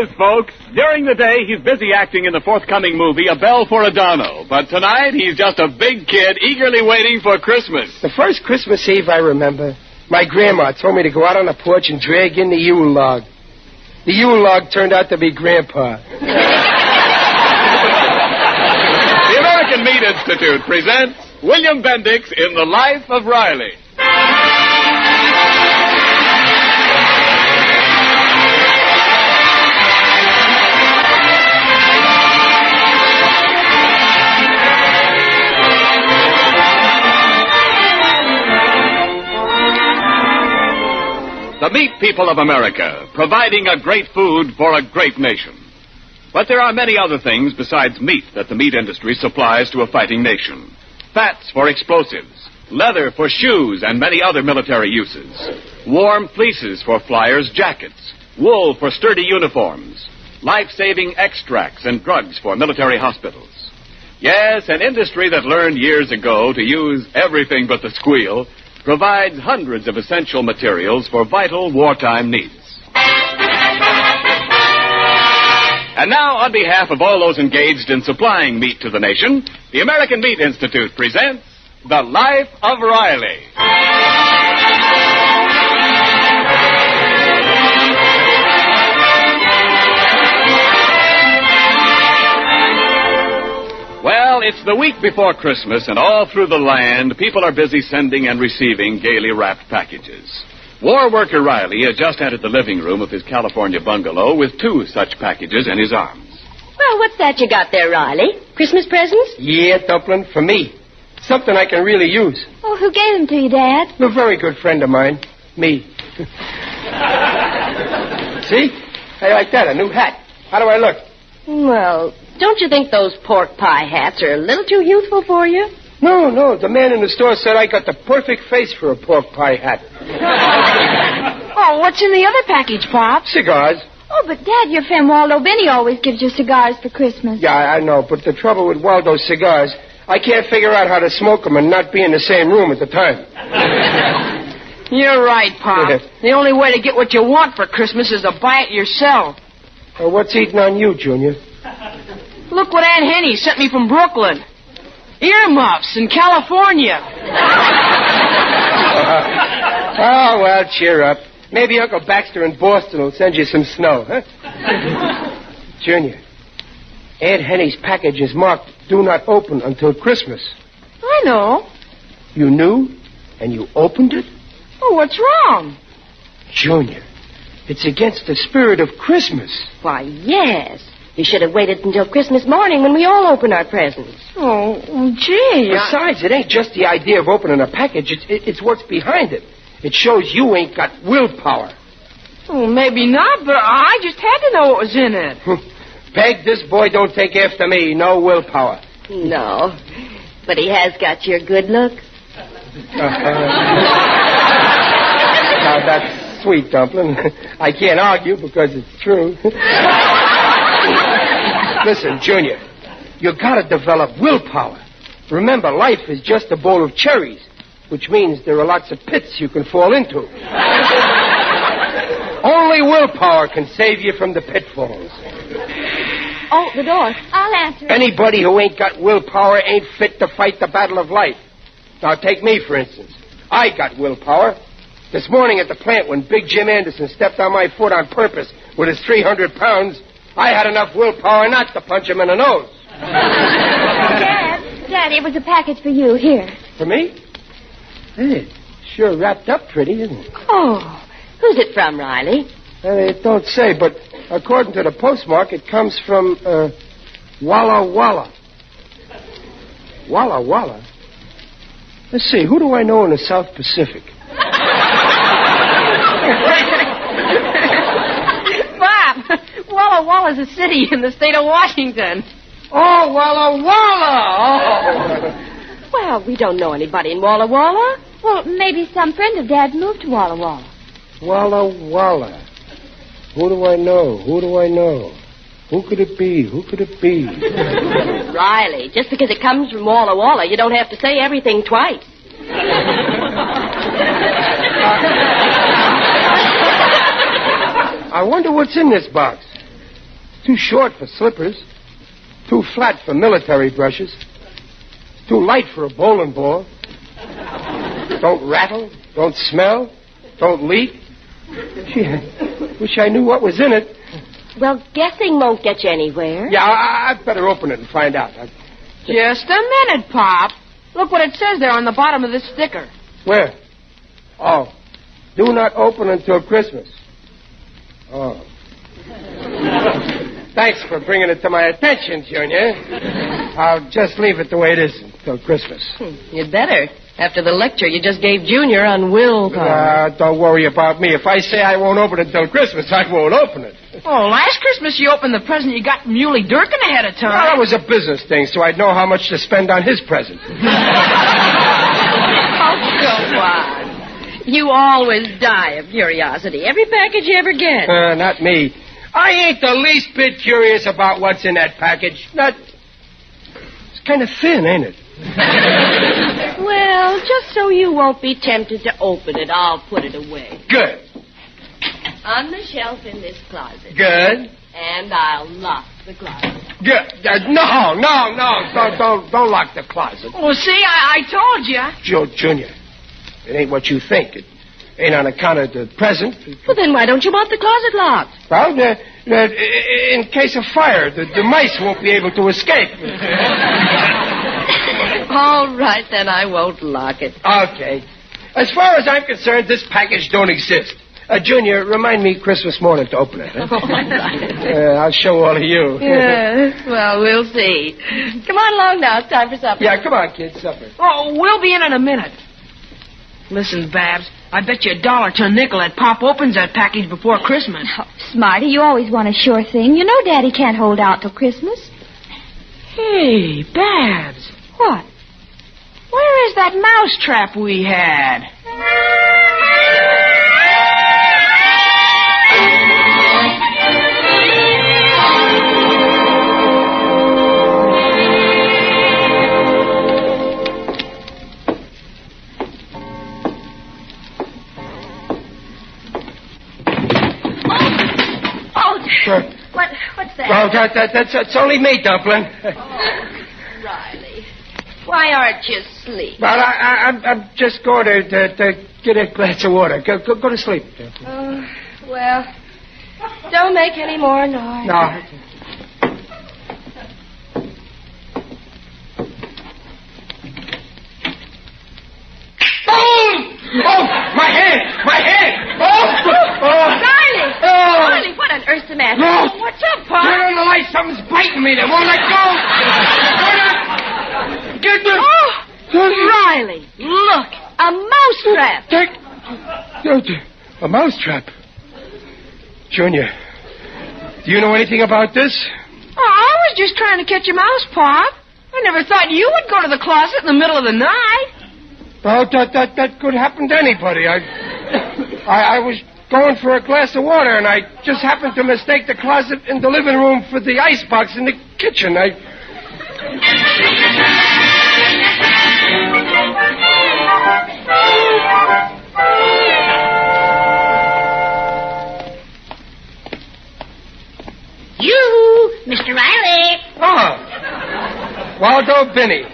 is, folks. During the day, he's busy acting in the forthcoming movie, A Bell for Adano. But tonight, he's just a big kid eagerly waiting for Christmas. The first Christmas Eve I remember, my grandma told me to go out on the porch and drag in the Yule log. The Yule log turned out to be Grandpa. The American Meat Institute presents William Bendix in The Life of Riley. The meat people of America, providing a great food for a great nation. But there are many other things besides meat that the meat industry supplies to a fighting nation. Fats for explosives, leather for shoes and many other military uses, warm fleeces for flyers' jackets, wool for sturdy uniforms, life-saving extracts and drugs for military hospitals. Yes, an industry that learned years ago to use everything but the squeal provides hundreds of essential materials for vital wartime needs. And now, on behalf of all those engaged in supplying meat to the nation, the American Meat Institute presents The Life of Riley. Well, it's the week before Christmas, and all through the land, people are busy sending and receiving gaily wrapped packages. War worker Riley has just entered the living room of his California bungalow with 2 such packages in his arms. Well, what's that you got there, Riley? Christmas presents? Yeah, Dumpling, for me. Something I can really use. Oh, who gave them to you, Dad? A very good friend of mine. Me. See? How you like that? A new hat. How do I look? Well, don't you think those pork pie hats are a little too youthful for you? No. The man in the store said I got the perfect face for a pork pie hat. Oh, what's in the other package, Pop? Cigars. Oh, but Dad, your friend Waldo Benny always gives you cigars for Christmas. Yeah, I know, but the trouble with Waldo's cigars, I can't figure out how to smoke them and not be in the same room at the time. You're right, Pop. The only way to get what you want for Christmas is to buy it yourself. Well, what's eating on you, Junior? Look what Aunt Henny sent me from Brooklyn. Earmuffs in California. Oh, well, cheer up. Maybe Uncle Baxter in Boston will send you some snow, huh? Junior, Aunt Henny's package is marked Do Not Open Until Christmas. I know. You knew, and you opened it? Oh, what's wrong? Junior, It's against the spirit of Christmas. Why, yes. You should have waited until Christmas morning when we all open our presents. Oh, gee. Besides, it ain't just the idea of opening a package. It's what's behind it. It shows you ain't got willpower. Oh, maybe not, but I just had to know what was in it. Peg, this boy don't take after me. No willpower. No, but he has got your good looks. Now, that's sweet, Dumpling. I can't argue because it's true. Listen, Junior, you gotta develop willpower. Remember, life is just a bowl of cherries, which means there are lots of pits you can fall into. Only willpower can save you from the pitfalls. Oh, the door. I'll answer it. Anybody who ain't got willpower ain't fit to fight the battle of life. Now, take me, for instance. I got willpower. This morning at the plant, when Big Jim Anderson stepped on my foot on purpose with his 300 pounds, I had enough willpower not to punch him in the nose. Dad, it was a package for you. Here. For me? Hey, sure wrapped up pretty, isn't it? Oh, who's it from, Riley? It don't say, but according to the postmark, it comes from, Walla Walla. Walla Walla? Let's see, who do I know in the South Pacific? Bob, Walla Walla's a city in the state of Washington. Oh, Walla Walla! Oh. Well, we don't know anybody in Walla Walla. Well, maybe some friend of Dad's moved to Walla Walla. Walla Walla. Who do I know? Who could it be? Riley, just because it comes from Walla Walla, you don't have to say everything twice. I wonder what's in this box. Too short for slippers. Too flat for military brushes. Too light for a bowling ball. Don't rattle. Don't smell. Don't leak. Gee, I wish I knew what was in it. Well, guessing won't get you anywhere. Yeah, I'd better open it and find out. Just a minute, Pop. Look what it says there on the bottom of this sticker. Where? Oh. Do not open until Christmas. Oh. Thanks for bringing it to my attention, Junior. I'll just leave it the way it is until Christmas. You'd better. After the lecture you just gave Junior on willpower. Don't worry about me. If I say I won't open it until Christmas, I won't open it. Oh, last Christmas you opened the present you got from Muley Durkin ahead of time. Well, that was a business thing, so I'd know how much to spend on his present. Oh, go on. You always die of curiosity. Every package you ever get. Not me. I ain't the least bit curious about what's in that package. It's kind of thin, ain't it? Well, just so you won't be tempted to open it, I'll put it away. Good. On the shelf in this closet. Good. And I'll lock the closet. Good. No. Don't lock the closet. Well, see, I told you. Junior, it ain't what you think. It ain't on account of the present. Well, then why don't you want the closet locked? Well, in case of fire, the mice won't be able to escape. All right, then I won't lock it. Okay. As far as I'm concerned, this package don't exist. Junior, remind me Christmas morning to open it. Huh? All right. I'll show all of you. Yeah, well, we'll see. Come on along now. It's time for supper. Yeah, come on, kids, supper. Oh, we'll be in a minute. Listen, Babs, I bet you $1 to a nickel that Pop opens that package before Christmas. Oh, Smarty, you always want a sure thing. You know Daddy can't hold out till Christmas. Hey, Babs. What? Where is that mouse trap we had? Sure. What's that? Well, that's only me, Dumpling. Oh, Riley. Why aren't you asleep? Well, I'm just going to get a glass of water. Go to sleep. Well, don't make any more noise. No. Oh, my hand! Riley, what on earth's the matter? No. What's up, Pop? Turn on the light. Something's biting me. They won't let go. Get the... Riley, look, a mousetrap. A mousetrap. Junior, do you know anything about this? Oh, I was just trying to catch a mouse, Pop. I never thought you would go to the closet in the middle of the night. Well, that could happen to anybody. I was going for a glass of water, and I just happened to mistake the closet in the living room for the icebox in the kitchen. You, Mr. Riley. Oh, Waldo Binney.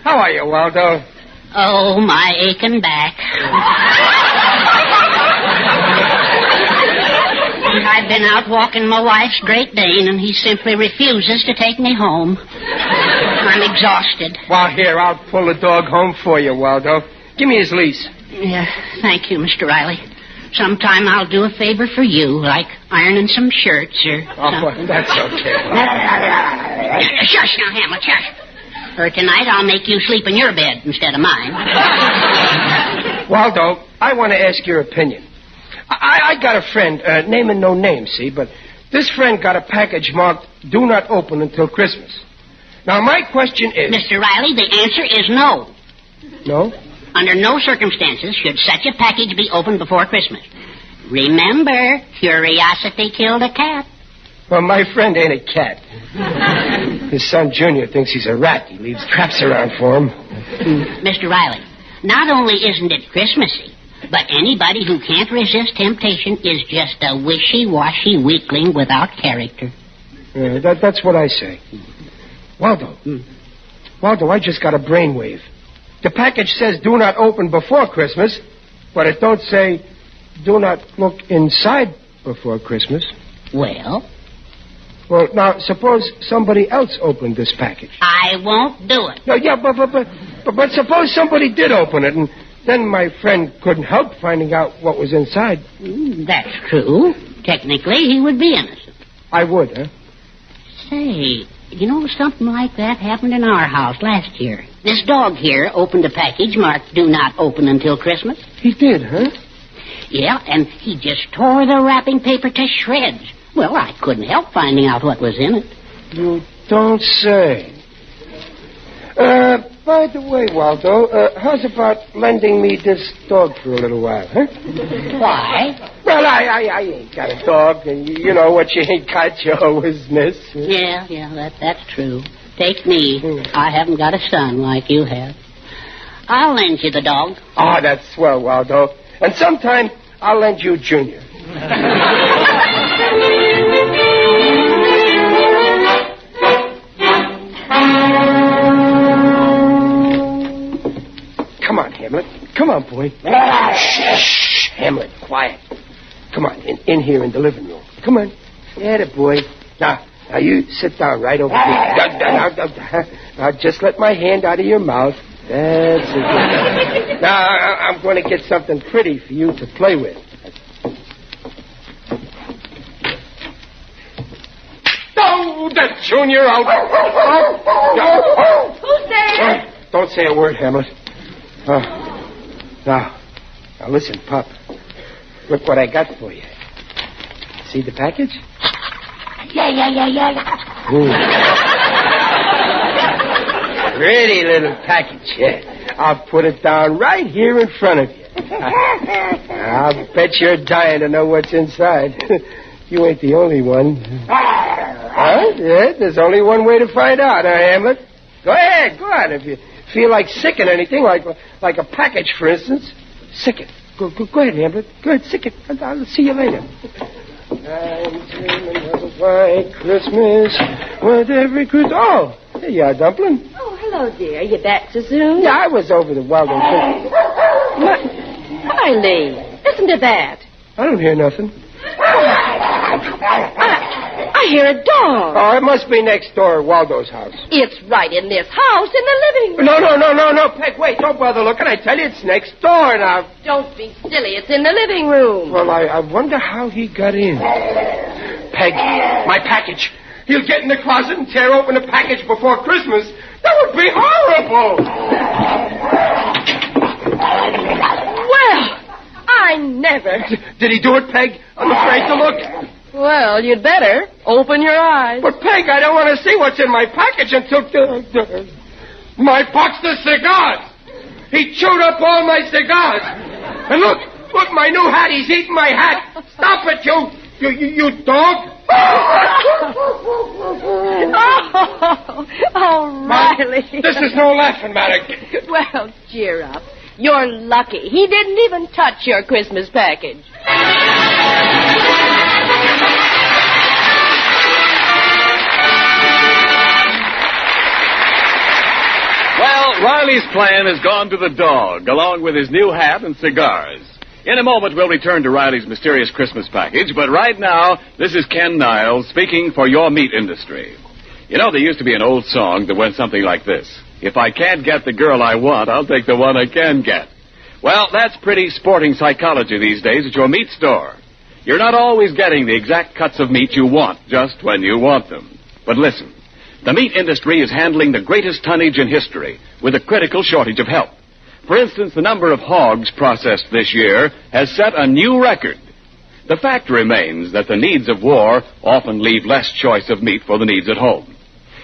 How are you, Waldo? Oh, my aching back. I've been out walking my wife's Great Dane, and he simply refuses to take me home. I'm exhausted. Well, here, I'll pull the dog home for you, Waldo. Give me his leash. Yeah, thank you, Mr. Riley. Sometime I'll do a favor for you, like ironing some shirts or something. Well, that's okay. Shush now, Hamlet, shush. For tonight, I'll make you sleep in your bed instead of mine. Waldo, I want to ask your opinion. I got a friend, naming no name, see, but this friend got a package marked, do not open until Christmas. Now, my question is... Mr. Riley, the answer is no. No? Under no circumstances should such a package be opened before Christmas. Remember, curiosity killed a cat. Well, my friend ain't a cat. His son, Junior, thinks he's a rat. He leaves traps around for him. Mr. Riley, not only isn't it Christmassy, but anybody who can't resist temptation is just a wishy-washy weakling without character. That's what I say. Waldo. Waldo, I just got a brainwave. The package says do not open before Christmas, but it don't say do not look inside before Christmas. Well, now, suppose somebody else opened this package. I won't do it. No, yeah, but suppose somebody did open it, and then my friend couldn't help finding out what was inside. That's true. Technically, he would be innocent. I would, huh? Say, you know, something like that happened in our house last year. This dog here opened a package marked do not open until Christmas. He did, huh? Yeah, and he just tore the wrapping paper to shreds. Well, I couldn't help finding out what was in it. You don't say. By the way, Waldo, how's about lending me this dog for a little while, huh? Why? Well, I ain't got a dog, and you know what you ain't got, you always miss. Yeah, that's true. Take me. I haven't got a son like you have. I'll lend you the dog. Oh, that's swell, Waldo. And sometime I'll lend you Junior. Come on, Hamlet. Come on, boy. Shh, Hamlet, quiet. Come on, in here in the living room. Come on. Yeah, boy. Now, you sit down right over here. Now, just let my hand out of your mouth. That's it. Now, I'm going to get something pretty for you to play with. Oh, that Junior out. Who's there? Don't say a word, Hamlet. Now, listen, Pop. Look what I got for you. See the package? Yeah. Pretty little package, yeah. I'll put it down right here in front of you. I'll bet you're dying to know what's inside. You ain't the only one. Huh? Yeah, there's only one way to find out, huh, Hamlet? Go ahead, go on. If you feel like sicking anything, like a package, for instance, sick it. Go ahead, Hamlet. Go ahead, sick it. I'll see you later. I'm dreaming of a white Christmas with every Christmas. Oh, there you are, Dumpling. Oh, hello, dear. You back so soon? Yeah, I was over the Waldo. Riley, listen to that. I don't hear nothing. I hear a dog. Oh, it must be next door, Waldo's house. It's right in this house in the living room. No, Peg, wait, don't bother looking. I tell you, it's next door now. Don't be silly. It's in the living room. Well, I wonder how he got in. Peg, my package. He'll get in the closet and tear open the package before Christmas. That would be horrible. Well, I never. Did he do it, Peg? I'm afraid to look. Well, you'd better. Open your eyes. But, Peg, I don't want to see what's in my package until... my box of cigars. He chewed up all my cigars. And look, my new hat. He's eating my hat. Stop it, you dog. Oh, Riley. This is no laughing matter. Well, cheer up. You're lucky. He didn't even touch your Christmas package. Well, Riley's plan has gone to the dog, along with his new hat and cigars. In a moment, we'll return to Riley's mysterious Christmas package, but right now, this is Ken Niles speaking for your meat industry. You know, there used to be an old song that went something like this. If I can't get the girl I want, I'll take the one I can get. Well, that's pretty sporting psychology these days at your meat store. You're not always getting the exact cuts of meat you want just when you want them. But listen, the meat industry is handling the greatest tonnage in history with a critical shortage of help. For instance, the number of hogs processed this year has set a new record. The fact remains that the needs of war often leave less choice of meat for the needs at home.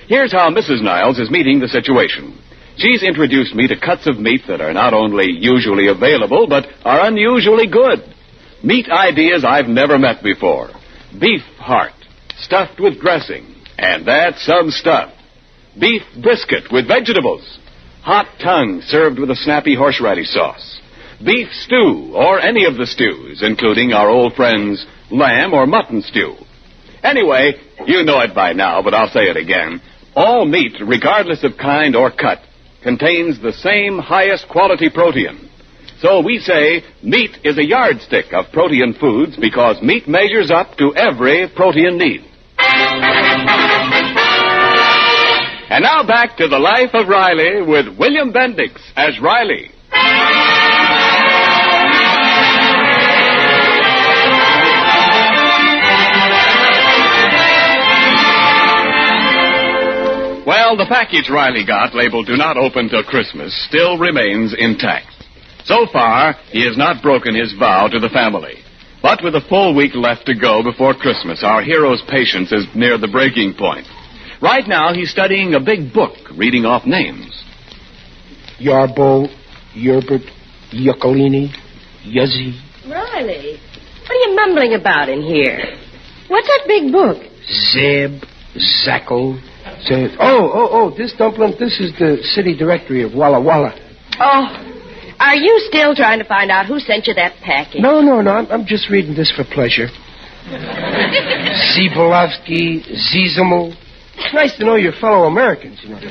Here's how Mrs. Niles is meeting the situation. She's introduced me to cuts of meat that are not only usually available, but are unusually good. Meat ideas I've never met before. Beef heart, stuffed with dressing, and that's some stuff. Beef brisket with vegetables. Hot tongue served with a snappy horseradish sauce. Beef stew, or any of the stews, including our old friends' lamb or mutton stew. Anyway, you know it by now, but I'll say it again. All meat, regardless of kind or cut, contains the same highest quality protein. So we say meat is a yardstick of protein foods because meat measures up to every protein need. And now back to the life of Riley with William Bendix as Riley. Well, the package Riley got, labeled "Do Not Open Till Christmas," still remains intact. So far, he has not broken his vow to the family. But with a full week left to go before Christmas, our hero's patience is near the breaking point. Right now, he's studying a big book, reading off names. Yarbo, Yerbert, Yuccolini, Yuzzy. Riley, what are you mumbling about in here? What's that big book? Zeb, Zacko, Zeb. Oh, this dumpling, this is the city directory of Walla Walla. Oh, are you still trying to find out who sent you that package? No, I'm just reading this for pleasure. Zibolovsky, Zizimo. It's nice to know your fellow Americans, you know. Well,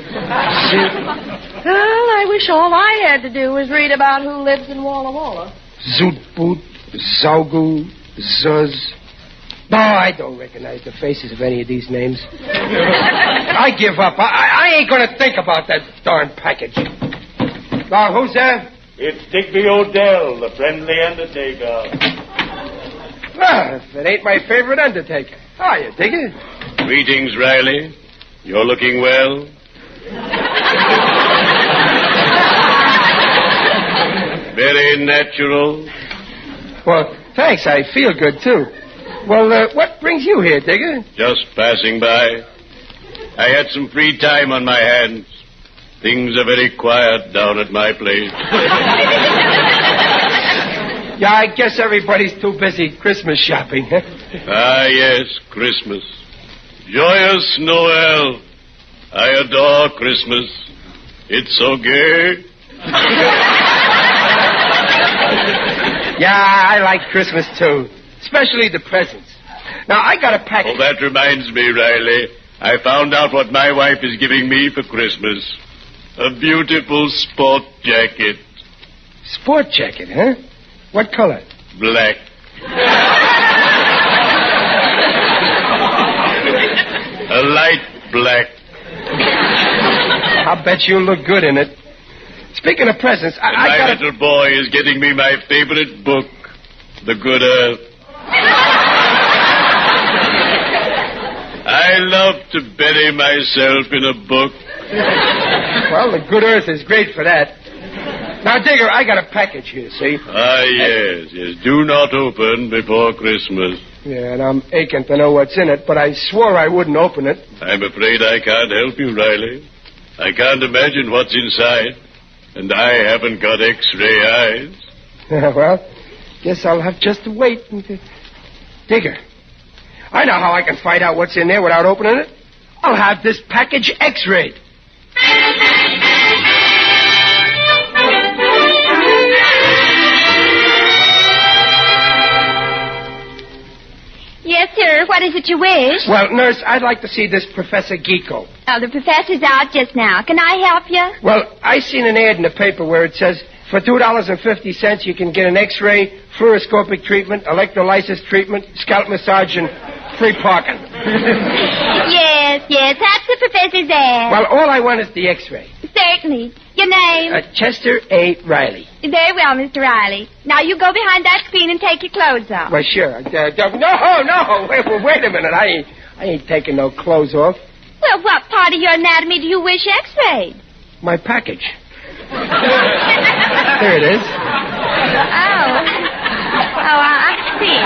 I wish all I had to do was read about who lives in Walla Walla. Zutboot, Zaugu, Zuz. No, I don't recognize the faces of any of these names. I give up. I ain't going to think about that darn package. Now, who's there? It's Digby Odell, the friendly undertaker. Well, if it ain't my favorite undertaker. How are you, Digger? Greetings, Riley. You're looking well. Very natural. Well, thanks. I feel good, too. Well, what brings you here, Digger? Just passing by. I had some free time on my hands. Things are very quiet down at my place. Yeah, I guess everybody's too busy Christmas shopping, huh? Ah, yes, Christmas. Joyous Noel. I adore Christmas. It's so gay. Yeah, I like Christmas, too. Especially the presents. Now, I got a package. Oh, that reminds me, Riley. I found out what my wife is giving me for Christmas. A beautiful sport jacket. Sport jacket, huh? What color? Black. A light black. I'll bet you'll look good in it. Speaking of presents, my little boy is getting me my favorite book, The Good Earth. I love to bury myself in a book. Well, The Good Earth is great for that. Now, Digger, I got a package here, see? Ah, yes. Do not open before Christmas. Yeah, and I'm aching to know what's in it, but I swore I wouldn't open it. I'm afraid I can't help you, Riley. I can't imagine what's inside, and I haven't got X-ray eyes. Well, guess I'll have just to wait. Digger, I know how I can find out what's in there without opening it. I'll have this package X-rayed. Yes, sir. What is it you wish? Well, nurse, I'd like to see this Professor Geeko. Oh, the professor's out just now. Can I help you? Well, I seen an ad in the paper where it says for $2.50 you can get an X-ray, fluoroscopic treatment, electrolysis treatment, scalp massage, and free parking. Yes, that's the professor's ad. Well, all I want is the X-ray. Certainly. Your name? Chester A. Riley. Very well, Mr. Riley. Now you go behind that screen and take your clothes off. Well, sure. No. Wait a minute. I ain't taking no clothes off. Well, what part of your anatomy do you wish X-rayed? My package. There it is. Oh, I see.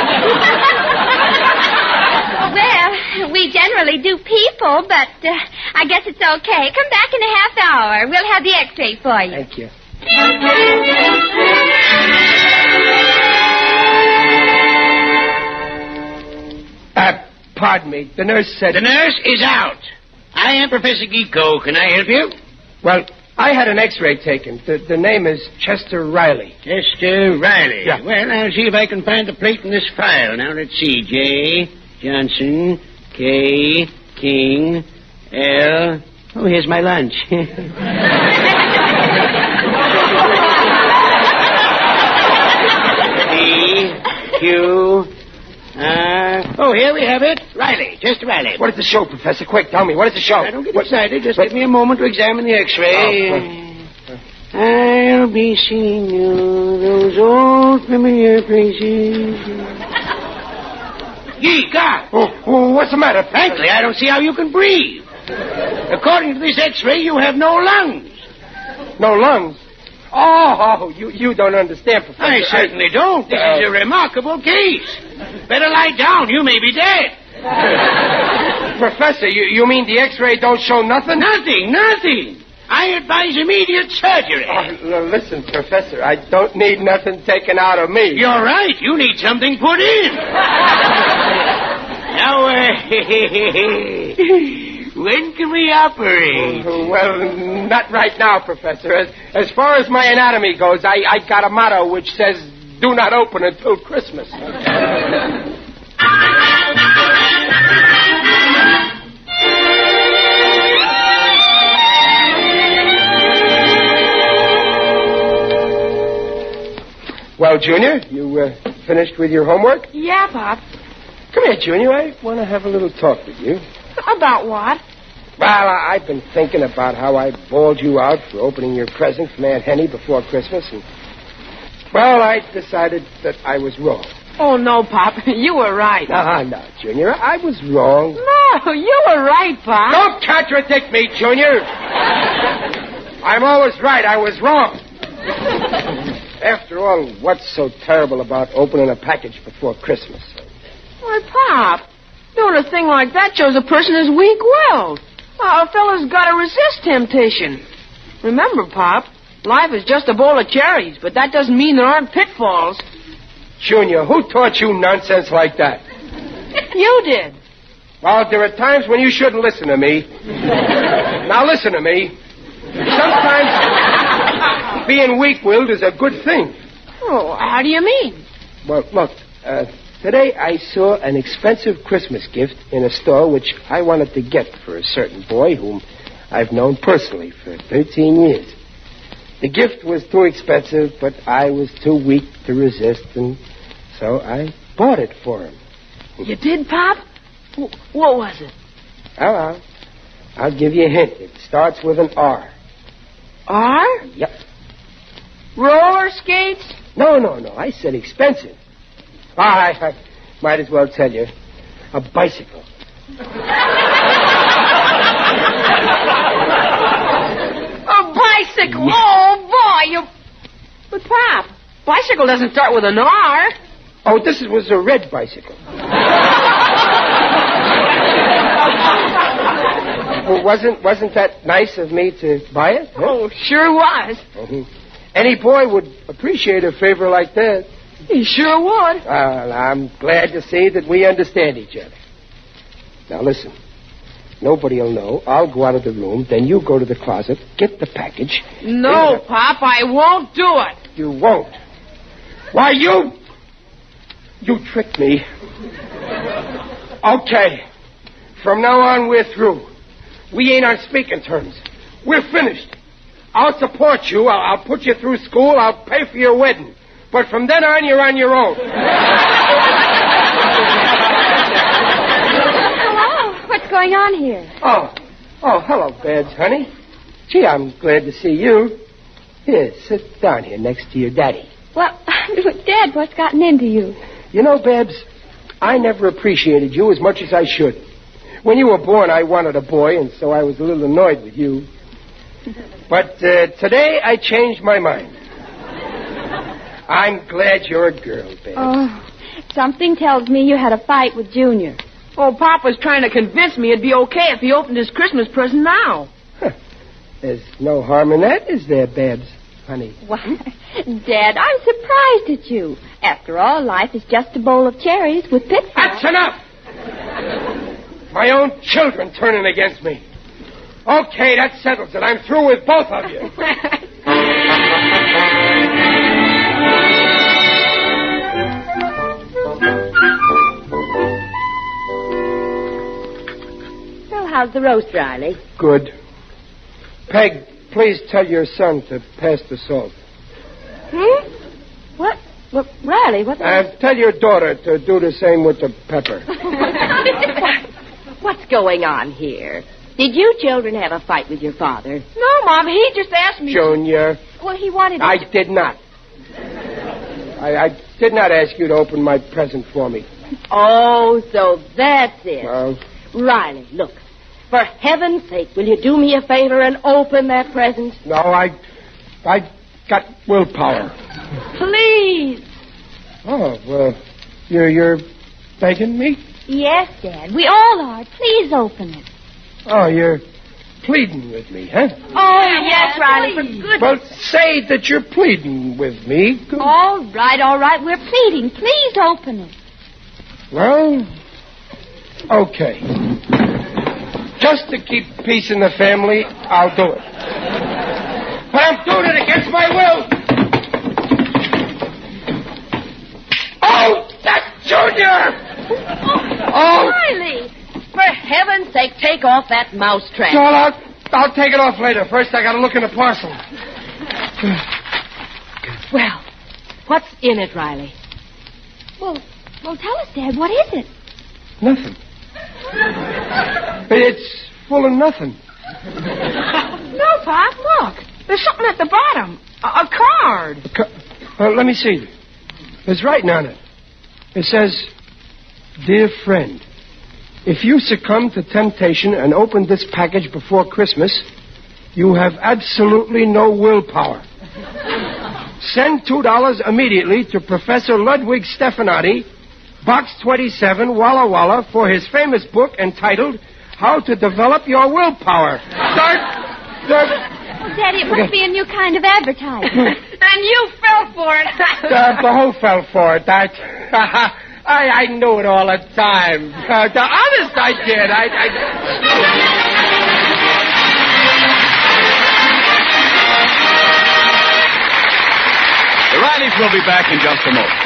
Well, we generally do people, but I guess it's okay. Come back in a half hour. We'll have the X-ray for you. Thank you. Pardon me. The nurse said... The nurse is out. I am Professor Geeko. Can I help you? Well, I had an X-ray taken. The name is Chester Riley. Chester Riley. Yeah. Well, I'll see if I can find the plate in this file. Now, let's see. J. Johnson, K, King, L. Oh, here's my lunch. P, Q, R. Oh, here we have it. Riley, just Riley. What does it show, Professor? Quick, tell me. What does it show? I don't get excited. Just give me a moment to examine the X-ray. I'll be seeing you those old familiar places. Gee, God. Oh, what's the matter? Frankly, I don't see how you can breathe. According to this X-ray, you have no lungs. No lungs? Oh, you don't understand, Professor. I certainly don't. This is a remarkable case. Better lie down. You may be dead. Professor, you mean the X-ray don't show nothing? Nothing. I advise immediate surgery. Listen, Professor, I don't need nothing taken out of me. You're right. You need something put in. Now, when can we operate? Well, not right now, Professor. As far as my anatomy goes, I got a motto which says, do not open until Christmas. Well, Junior, you finished with your homework? Yeah, Pop. Come here, Junior. I want to have a little talk with you. About what? Well, I've been thinking about how I bawled you out for opening your present from Aunt Henny before Christmas, and, well, I decided that I was wrong. Oh, no, Pop. You were right. No, Junior. I was wrong. No, you were right, Pop. Don't contradict me, Junior. I'm always right. I was wrong. After all, what's so terrible about opening a package before Christmas? Why, Pop, doing a thing like that shows a person is weak-willed. A fella's got to resist temptation. Remember, Pop, life is just a bowl of cherries, but that doesn't mean there aren't pitfalls. Junior, who taught you nonsense like that? You did. Well, there are times when you shouldn't listen to me. Now listen to me. Sometimes being weak-willed is a good thing. Oh, how do you mean? Well, look, today I saw an expensive Christmas gift in a store which I wanted to get for a certain boy whom I've known personally for 13 years. The gift was too expensive, but I was too weak to resist, and so I bought it for him. You did, Pop? What was it? Well, I'll give you a hint. It starts with an R. R? Yep. Roller skates? No. I said expensive. I might as well tell you. A bicycle. A bicycle? Oh, boy, you... But, Pop, bicycle doesn't start with an R. Oh, this was a red bicycle. Well, wasn't that nice of me to buy it? Huh? Oh, sure was. Mm-hmm. Any boy would appreciate a favor like that. He sure would. Well, I'm glad to see that we understand each other. Now, listen. Nobody will know. I'll go out of the room. Then you go to the closet, get the package. No, Pop, I won't do it. You won't. Why, you tricked me. Okay. From now on, we're through. We ain't on speaking terms. We're finished. I'll support you. I'll put you through school. I'll pay for your wedding. But from then on, you're on your own. Hello. What's going on here? Oh, hello, Babs, honey. Gee, I'm glad to see you. Here, sit down here next to your daddy. Well, Dad, what's gotten into you? You know, Babs, I never appreciated you as much as I should. When you were born, I wanted a boy, and so I was a little annoyed with you. But today, I changed my mind. I'm glad you're a girl, Babs. Oh, something tells me you had a fight with Junior. Oh, Pop was trying to convince me it'd be okay if he opened his Christmas present now. Huh. There's no harm in that, is there, Babs, honey? Why, Dad, I'm surprised at you. After all, life is just a bowl of cherries with pitfalls. That's enough! My own children turning against me. Okay, that settles it. I'm through with both of you. How's the roast, Riley? Good. Peg, please tell your son to pass the salt. What? Well, Riley, what? Tell your daughter to do the same with the pepper. What's going on here? Did you children have a fight with your father? No, Mom, he just asked me. Junior. Well, he wanted. I did not. I did not ask you to open my present for me. Oh, so that's it. Well, Riley, look. For heaven's sake, will you do me a favor and open that present? no, I got willpower. Please. Oh, well, you're begging me? Yes, Dad. We all are. Please open it. Oh, you're pleading with me, huh? Oh, yes, Riley, for goodness. Well, say that you're pleading with me. All right. We're pleading. Please open it. Well, okay. Just to keep peace in the family, I'll do it. But I'm doing it against my will. Oh, that's Junior! Oh! Riley, for heaven's sake, take off that mousetrap. Well, I'll take it off later. First, I gotta look in the parcel. Well, what's in it, Riley? Well, tell us, Dad. What is it? Nothing. It's full of nothing. No, Pop, look. There's something at the bottom. A card. Well, let me see. There's writing on it. It says, "Dear friend, if you succumb to temptation and open this package before Christmas, you have absolutely no willpower. Send $2 immediately to Professor Ludwig Stefanati, Box 27, Walla Walla, for his famous book entitled How to Develop Your Willpower." Daddy, it must be a new kind of advertising. And you fell for it. The whole fell for it. I knew it all the time. Honest, I did. The Rileys will be back in just a moment.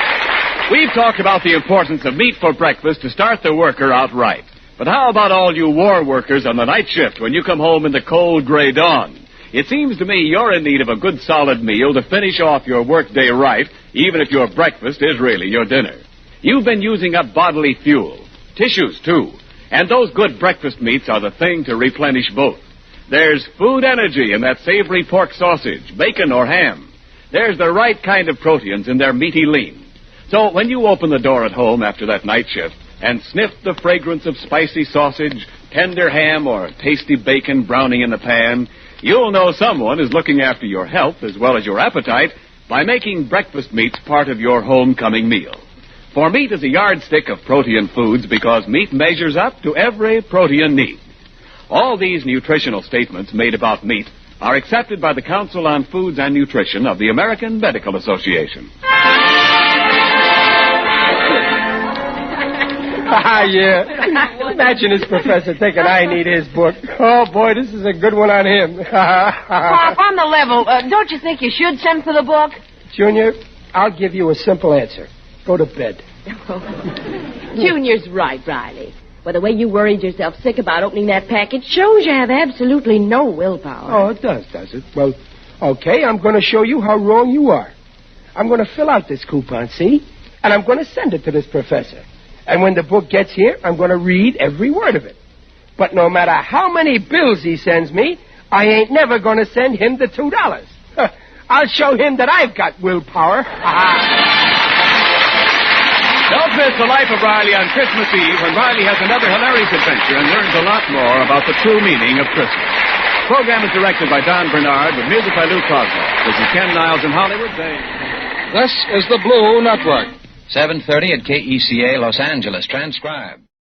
We've talked about the importance of meat for breakfast to start the worker out right. But how about all you war workers on the night shift when you come home in the cold gray dawn? It seems to me you're in need of a good solid meal to finish off your workday right, even if your breakfast is really your dinner. You've been using up bodily fuel, tissues too, and those good breakfast meats are the thing to replenish both. There's food energy in that savory pork sausage, bacon or ham. There's the right kind of proteins in their meaty lean. So when you open the door at home after that night shift and sniff the fragrance of spicy sausage, tender ham, or tasty bacon browning in the pan, you'll know someone is looking after your health as well as your appetite by making breakfast meats part of your homecoming meal. For meat is a yardstick of protein foods because meat measures up to every protein need. All these nutritional statements made about meat are accepted by the Council on Foods and Nutrition of the American Medical Association. Yeah. Imagine this professor thinking I need his book. Oh, boy, this is a good one on him. Pop, on the level, don't you think you should send for the book? Junior, I'll give you a simple answer. Go to bed. Junior's right, Riley. Well, the way you worried yourself sick about opening that package shows you have absolutely no willpower. Oh, it does it? Well, okay, I'm going to show you how wrong you are. I'm going to fill out this coupon, see? And I'm going to send it to this professor. And when the book gets here, I'm going to read every word of it. But no matter how many bills he sends me, I ain't never going to send him the $2. I'll show him that I've got willpower. Don't miss The Life of Riley on Christmas Eve when Riley has another hilarious adventure and learns a lot more about the true meaning of Christmas. The program is directed by Don Bernard with music by Lou Crosby. This is Ken Niles in Hollywood saying... This is the Blue Network. 7:30 at KECA Los Angeles. Transcribed.